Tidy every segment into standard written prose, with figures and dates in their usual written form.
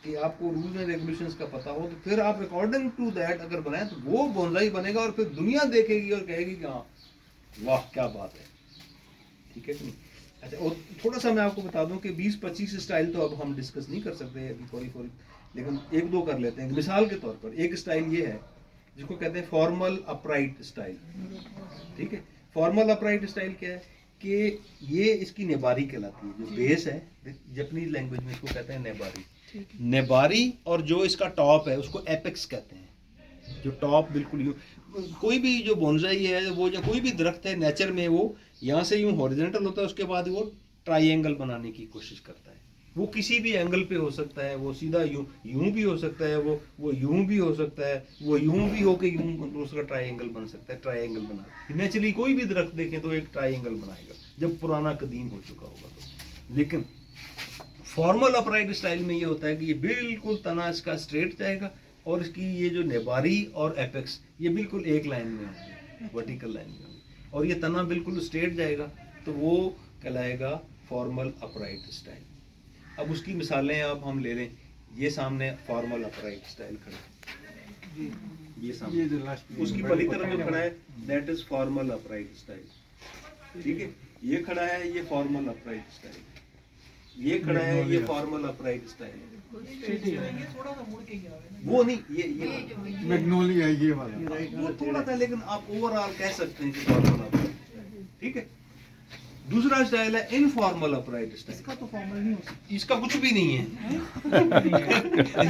कि आपको rules and regulations का पता हो, तो फिर आप अकॉर्डिंग टू दैट अगर बनाए तो वो बोनसाई बनेगा और फिर दुनिया देखेगी और कहेगी कि हाँ वाह क्या बात है। ठीक है कि नहीं? अच्छा, और थोड़ा सा मैं आपको बता दूं कि 20-25 स्टाइल तो अब हम डिस्कस नहीं कर सकते अभी फौरी, लेकिन एक दो कर लेते हैं। मिसाल के तौर पर एक स्टाइल ये है जिसको कहते हैं फॉर्मल अपराइट स्टाइल। ठीक है, फॉर्मल अपराइट स्टाइल क्या है कि ये इसकी नेबारी कहलाती है, जो बेस है जापानीज लैंग्वेज में इसको कहते हैं नेबारी। नेबारी और जो इसका टॉप है उसको एपेक्स कहते हैं। जो टॉप बिल्कुल यूं, कोई भी जो बोनसाई है वो, जो कोई भी दरख्त है नेचर में, वो यहाँ से यूं हॉरिजॉन्टल होता है, उसके बाद वो ट्राइंगल बनाने की कोशिश करता है। वो किसी भी एंगल पे हो सकता है, वो सीधा यूं यूं भी हो सकता है, वो यूं भी हो सकता है, वो यूं भी होके यूं दूसरा ट्राइंगल बन सकता है। ट्राइंगल बना नेचुरली कोई भी दरख्त देखें तो एक ट्राइंगल बनाएगा जब पुराना कदीम हो चुका होगा तो। लेकिन फॉर्मल अपराइट स्टाइल में ये होता है कि ये बिल्कुल तना इसका स्ट्रेट जाएगा और इसकी ये जो नेबारी और एपेक्स ये बिल्कुल एक लाइन में होंगे, वर्टिकल लाइन में होंगे, और ये तना बिल्कुल स्ट्रेट जाएगा, तो वो कहलाएगा फॉर्मल अपराइट स्टाइल। अब उसकी मिसालें अब हम ले लें। ये सामने फॉर्मल अपराइट स्टाइल खड़ा है, ये सामने उसकी पहली तरफ जो खड़ा है that is formal upright style. ठीक है, ये खड़ा है, ये फॉर्मल अपराइट स्टाइल। ये खड़ा है, ये फॉर्मल अपराइट स्टाइल है। वो नहीं, ये मैग्नोलिया ये वाला वो थोड़ा था, लेकिन आप ओवरऑल कह सकते हैं कि फॉर्मल अपराइट। ठीक है, दूसरा स्टाइल है इनफॉर्मल अपराइट स्टाइल। इसका तो फॉर्मल नहीं हो सकता, इसका कुछ भी नहीं है।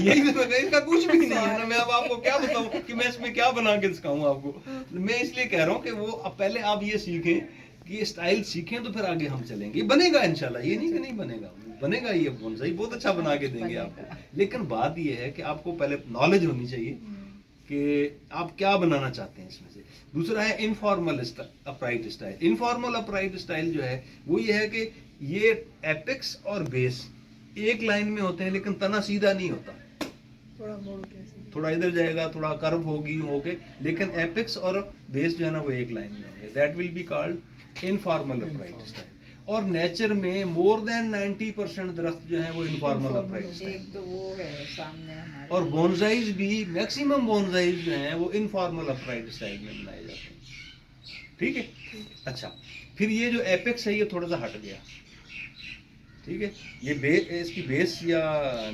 यही तो इसका कुछ भी नहीं है ना। मैं अब आपको क्या बताऊं कि मैं इसमें क्या बना के दिखाऊं आपको। मैं इसलिए कह रहा हूं कि वो अब पहले आप ये सीखें कि ये स्टाइल सीखें तो फिर आगे हम चलेंगे। ये बनेगा इंशाल्लाह, ये नहीं कि नहीं बनेगा, बनेगा। ये बोनसाई बहुत अच्छा बना के देंगे आपको। लेकिन बात ये है कि आपको पहले नॉलेज होनी चाहिए कि आप क्या बनाना चाहते हैं इसमें से। दूसरा है informal upright style. Informal upright style जो है वो ये है कि ये एपेक्स और बेस एक लाइन में होते हैं, लेकिन तना सीधा नहीं होता, थोड़ा मोड़ के ऐसे। थोड़ा इधर जाएगा, थोड़ा कर्व होगी होके, लेकिन एपेक्स और बेस जो है ना वो एक लाइन में होंगे। That will be called informal upright style. और नेचर में मोर देन 90% दरख्त जो है वो इनफॉर्मल अपराइट स्टाइल। एक तो वो है सामने हमारे, और बोनसाइज भी मैक्सिमम बोनसाइज जो हैं वो इनफॉर्मल अपराइट स्टाइल में बनाए जाते हैं। ठीक है, अच्छा, फिर ये जो एपेक्स है ये थोड़ा सा हट गया। ठीक है, ये इसकी बेस या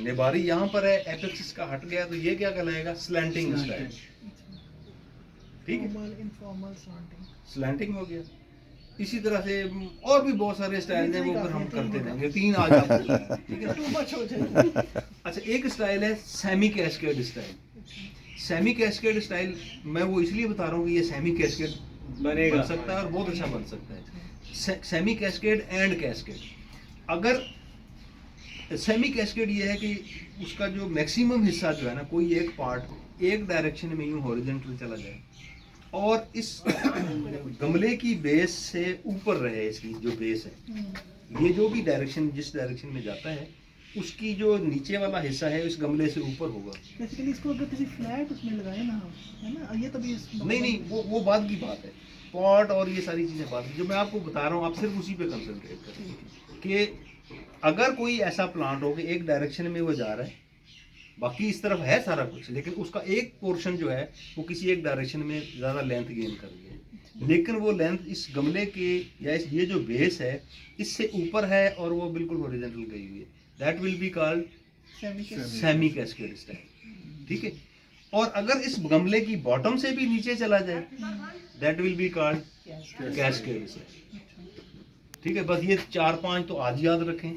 नेबारी यहाँ पर है, एपेक्स इसका हट गया, तो ये क्या कहलाएगा? Slanting style. ठीक है, फॉर्मल, इनफॉर्मल, स्लैंटिंग। स्लैंटिंग हो गया। इसी तरह से और भी बहुत सारे स्टाइल हैं, वो फिर हम करते रहेंगे। 3 आ जाते हैं। ठीक है, टू मच हो जाएगा। अच्छा, एक स्टाइल है semi cascade style. Semi cascade style मैं वो इसलिए बता रहा हूँ कि ये सेमी कैस्केड बन सकता है और बहुत अच्छा बन सकता है। Semi cascade and cascade. अगर सेमी कैस्केड ये है कि उसका जो मैक्सिमम हिस्सा जो है ना, कोई एक पार्ट एक डायरेक्शन में यूं हॉरिजॉन्टल चला जाए और इस गमले की बेस से ऊपर रहे। इसकी जो बेस है, ये जो भी डायरेक्शन जिस डायरेक्शन में जाता है उसकी जो नीचे वाला हिस्सा है इस गमले से ऊपर होगा। बेसिकली इसको अगर किसी फ्लैट उसमें लगाए ना हम, है ना, ये तभी नहीं, वो बात की बात है। पॉट और ये सारी चीजें बात जो मैं आपको बता रहा हूँ, आप सिर्फ उसी पे कंसंट्रेट करें कि अगर कोई ऐसा प्लांट हो कि एक डायरेक्शन में वो जा रहा है, बाकी इस तरफ है सारा कुछ, लेकिन उसका एक पोर्शन जो है वो किसी एक डायरेक्शन में ज़्यादा लेंथ गेन कर रही है, लेकिन वो लेंथ इस गमले के या ये जो बेस है इससे ऊपर है और वो बिल्कुल हॉरिजॉन्टल गई हुई है, that will be called semi cascade style. ठीक है, और अगर इस गमले की बॉटम से भी नीचे चला जाए that will be called cascade style. ठीक है, बस ये 4-5 तो आज याद रखें।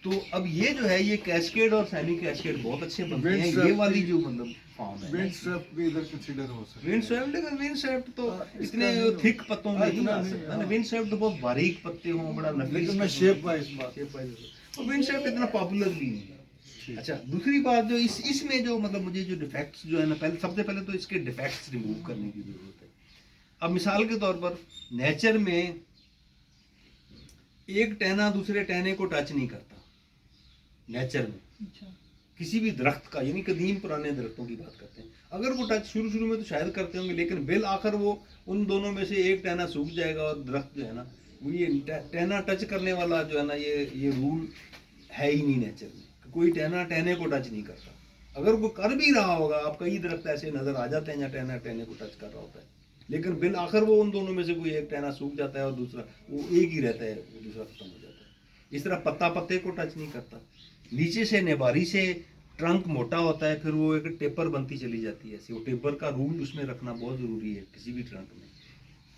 तो अब ये जो है ये कैस्केड और सेमी कैस्केड बहुत अच्छे बनते हैं। ये वाली जो मतलब फॉर्म है, विंड स्वेप्ट भी इधर कंसीडर हो सकता है। विंड स्वेप्ट, लेकिन विंड स्वेप्ट तो इतने थिक पत्तों में नहीं आ सकता ना। विंड स्वेप्ट तो बहुत बारीक पत्ते हों, बड़ा नफीस, लेकिन मैं शेप वाइज बात, और विंड स्वेप्ट इतना पॉपुलर भी नहीं है। अच्छा, दूसरी बात जो इसमें जो मतलब मुझे जो डिफेक्ट्स जो है ना, सबसे पहले तो इसके डिफेक्ट्स रिमूव करने की जरूरत है। अब मिसाल के तौर पर नेचर में एक टहना दूसरे टहने को टच नहीं करता। नेचर में किसी भी दरख्त का, यानी कदीम पुराने दरख्तों की बात करते हैं, अगर वो टच शुरू में तो शायद करते होंगे, लेकिन बिल आखिर वो उन दोनों में से एक टहना सूख जाएगा और दरख्त जो है ना वो ये टहना टच करने वाला जो है ना ये रूल है ही नहीं नेचर में। कोई टहना टहने को टच नहीं करता। अगर वो कर भी रहा होगा, आप कई दरख्त ऐसे नजर आ जाते हैं जहाँ टहना टहने को टच कर रहा होता है, लेकिन बिल आखिर वो उन दोनों में से कोई एक टहना सूख जाता है और दूसरा वो एक ही रहता है, वो दूसरा खत्म हो जाता है। इस तरह पत्ता पत्ते को टच नहीं करता। नीचे से नेबारी से ट्रंक मोटा होता है, फिर वो एक टेपर बनती चली जाती है ऐसी। वो टेपर का रूल उसमें रखना बहुत ज़रूरी है किसी भी ट्रंक में।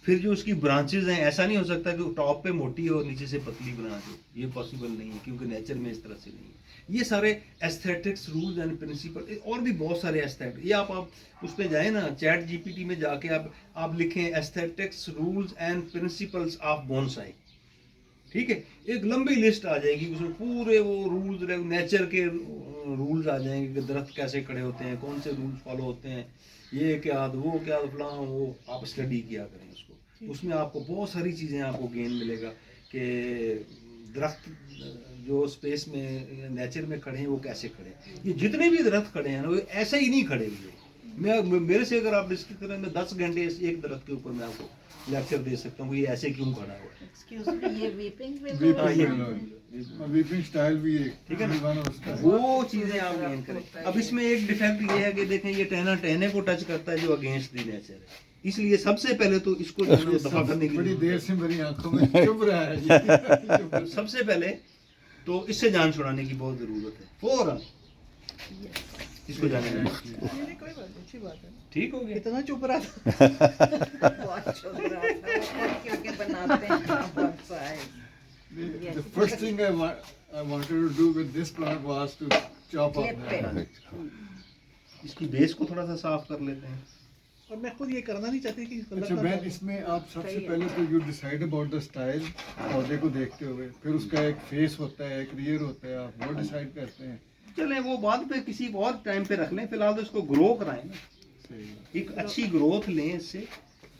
फिर जो उसकी ब्रांचेज हैं, ऐसा नहीं हो सकता कि टॉप पे मोटी हो और नीचे से पतली ब्रांच हो, ये पॉसिबल नहीं है क्योंकि नेचर में इस तरह से नहीं है। ये सारे एस्थेटिक्स रूल्स एंड प्रिंसिपल और भी बहुत सारे एस्थेटिक, ये आप उस पर जाए ना, चैट जीपीटी में जाके आप लिखें aesthetics rules and principles of bonsai, ठीक है, एक लंबी लिस्ट आ जाएगी, उसमें पूरे वो रूल्स, नेचर के रूल्स आ जाएंगे कि दरख्त कैसे खड़े होते हैं, कौन से रूल्स फॉलो होते हैं, ये क्या वो क्या फलां, वो आप स्टडी किया करें उसको। उसमें आपको बहुत सारी चीज़ें आपको गेन मिलेगा कि दरख्त जो स्पेस में नेचर में खड़े हैं वो कैसे खड़े हैं। ये जितने भी दरख्त खड़े हैं ना, वो ऐसे ही नहीं खड़े हुए। मेरे से अगर आप डिस्कस करें, मैं 10 घंटे एक दरख्त के ऊपर मैं आपको लेक्चर दे सकता हूँ, ये ऐसे क्यों खड़ा हुआ है। एक्सक्यूज मी, ये वीपिंग पे वीपिंग स्टाइल भी एक, ठीक है ना, one of style। वो चीजें आप गेन करें। अब इसमें एक डिफेक्ट ये है कि देखें ये टहना टहने को टच करता है जो अगेंस्ट दी नेचर है, इसलिए सबसे पहले तो इसको जो है वो दफा करने की बड़ी जरूरत देर से मेरी आंखों में चुभ रहा है ये। है। सबसे पहले तो इससे जान छुड़ाने की बहुत जरूरत है, फौरन इसको जाने दें। नहीं, कोई बात नहीं, अच्छी बात है। ठीक हो गया। इतना चुप रहा था। बहुत चुप रहा था वो, क्योंकि बनाते हैं बहुत सारे। The first thing I wanted to do with this plant was to chop off Clip the it। इसकी बेस को थोड़ा सा साफ कर लेते हैं। और मैं खुद ये करना नहीं चाहती कि अच्छा बैन, इसमें आप सबसे पहले तो you decide about the style, पौधे को देखते हुए, फिर उसका एक फेस होता है, एक रियर होता है, आप वो डिसाइड करते हैं। चलें वो बाद पे किसी और टाइम पे रख लें, फिलहाल तो इसको ग्रो कराएं ना, सही। एक अच्छी ग्रोथ लें इससे।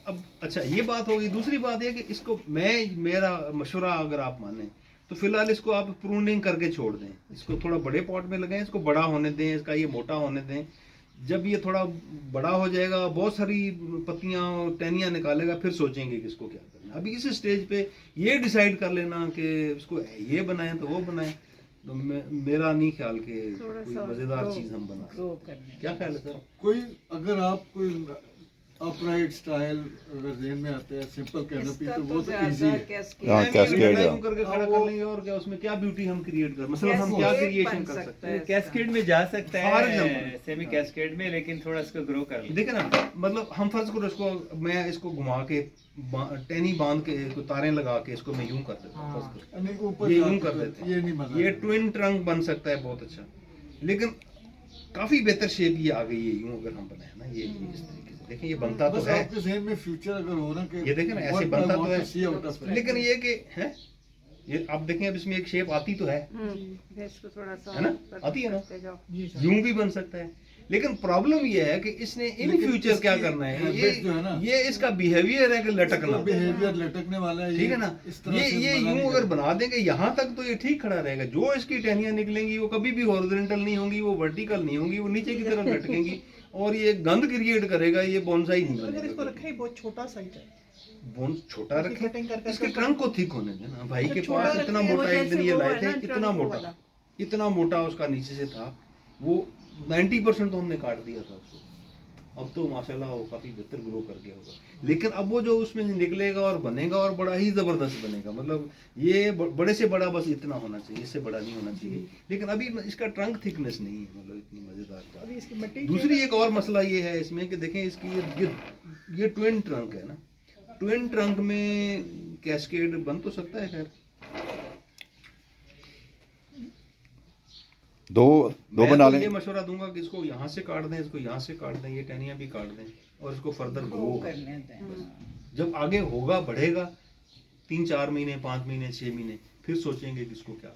अब अच्छा ये बात होगी। दूसरी बात है कि इसको मेरा मशवरा अगर आप माने तो फिलहाल इसको आप प्रूनिंग करके छोड़ दें, इसको थोड़ा बड़े पॉट में लगाएं, इसको बड़ा होने दें, इसका ये मोटा होने दें। जब ये थोड़ा बड़ा हो जाएगा, बहुत सारी पत्तियां और टहनियां निकालेगा, फिर सोचेंगे कि इसको क्या करना। अभी इस स्टेज पे ये डिसाइड कर लेना कि इसको ये बनाएं तो वो बनाएं, तो मेरा नहीं ख्याल कि कोई मजेदार चीज हम बना ग्रो करने। क्या ख्याल है सर? कोई अगर आप कोई अपराइट स्टाइल अगर जेहन में आता है, सिंपल कैनोपी, इसका तो वो तो ज्यादा इजी है। कैस्केड हाँ, कैस्केड लड़ाई है। करके खड़ा कर लेंगे और क्या उसमें क्या ब्यूटी हम क्रिएट कर, मतलब हम क्या कैस्केड क्रिएशन बन कर सकता सकते है। हैं। कैस्केड में जा सकता For है, example। सेमी कैस्केड में, लेकिन थोड़ा इसको ग्रो कर ले। देखे ना, मतलब हम फर्ज करो इसको, मैं इसको घुमा के टहनी बांध के इसको तारें लगा के इसको मैं यूं कर देता हूं, फर्ज करो नहीं, ऊपर ये जाके यूं कर तो देते हैं। ये नहीं मजा ये आता। ट्विन ट्रंक बन सकता है बहुत अच्छा, लेकिन काफी बेहतर शेप ये आ गई है यूं अगर हम बनाए ना, ये इस तरीके से देखें, ये बनता तो बस है, आपके जेहन में फ्यूचर अगर हो ना कि ये देखें ना ऐसे what I बनता want तो to see out है, of it। लेकिन ये कि है ये आप देखें अब इसमें एक शेप आती तो है थोड़ा सा है ना, आती है ना, जी सर। यूं भी बन सकता है। लेकिन प्रॉब्लम ये है कि इसने इन लेकिन फ्यूचर क्या इसकी करना है, habit जो है ना, ये इसका बिहेवियर है कि लटकना, बिहेवियर लटकने वाला है। ठीक है ना। इस तरह ये से ये बना यूं नहीं अगर करता। बना देंगे यहाँ तक तो ये ठीक खड़ा रहेगा। जो इसकी टहनियां निकलेंगी वो कभी भी हॉरिजॉन्टल नहीं होंगी, वो वर्टिकल नहीं होंगी, वो नीचे की तरफ लटकेंगी और ये गंद क्रिएट करेगा, ये बोनसाई नहीं अगर इसको बनेगा। रखे ही बहुत छोटा साइज है, बोन छोटा इसकी रखें, cutting कर इसके कर- ट्रंक को थिक होने देना। भाई के छोटा पास रखें, इतना वो मोटा एक दिन जैसे ये वो लाए है थे, ना, इतना ट्रंक मोटा, वाला। इतना मोटा उसका नीचे से था, वो 90% तो हमने काट दिया था उसको। अब तो माशाल्लाह वो काफी बेहतर ग्रो कर गया होगा, लेकिन अब वो जो उसमें से निकलेगा और बनेगा और बड़ा ही जबरदस्त बनेगा। मतलब ये बड़े से बड़ा बस इतना होना चाहिए, इससे बड़ा नहीं होना चाहिए। लेकिन अभी इसका ट्रंक थिकनेस नहीं है, मतलब इतनी मजेदार बात। अभी इसकी मिट्टी दूसरी एक और मसला ये है इसमें कि देखें इसकी ये ट्विन ट्रंक है ना, ट्विन ट्रंक में कैस्केड बन तो सकता है, खैर दो मैं बना तो लें। ये मशवरा दूंगा कि इसको यहाँ से काट दें, इसको यहाँ से काट दें, ये टहनियाँ भी काट दें और इसको फर्दर ग्रो ग्रो करने दें। जब आगे होगा बढ़ेगा 3-4 महीने 5 महीने 6 महीने, फिर सोचेंगे कि इसको क्या